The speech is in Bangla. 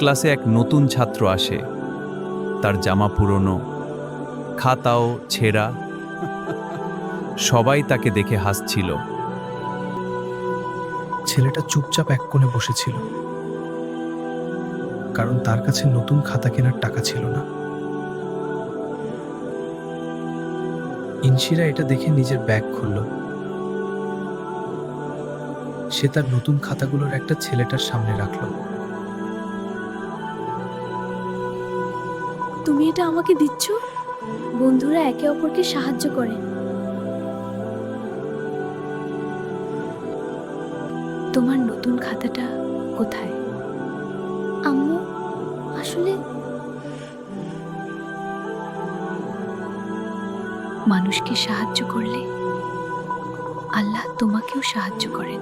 ক্লাসে এক নতুন ছাত্র আসে। তার জামা পুরনো, খাতাও ছেঁড়া। সবাই তাকে দেখে হাসছিল। ছেলেটা চুপচাপ এক কোণে বসেছিল, কারণ তার কাছে নতুন খাতা কেনার টাকা ছিল না। ইনশিরা এটা দেখে নিজের ব্যাগ খুলল। সে তার নতুন খাতাগুলোর একটা ছেলেটার সামনে রাখল। তুমি এটা আমাকে দিচ্ছ? বন্ধুরা একে অপরকে সাহায্য করে। তোমার নতুন খাতাটা কোথায়? আম্মু, আসলে মানুষকে সাহায্য করলে আল্লাহ তোমাকেও সাহায্য করেন।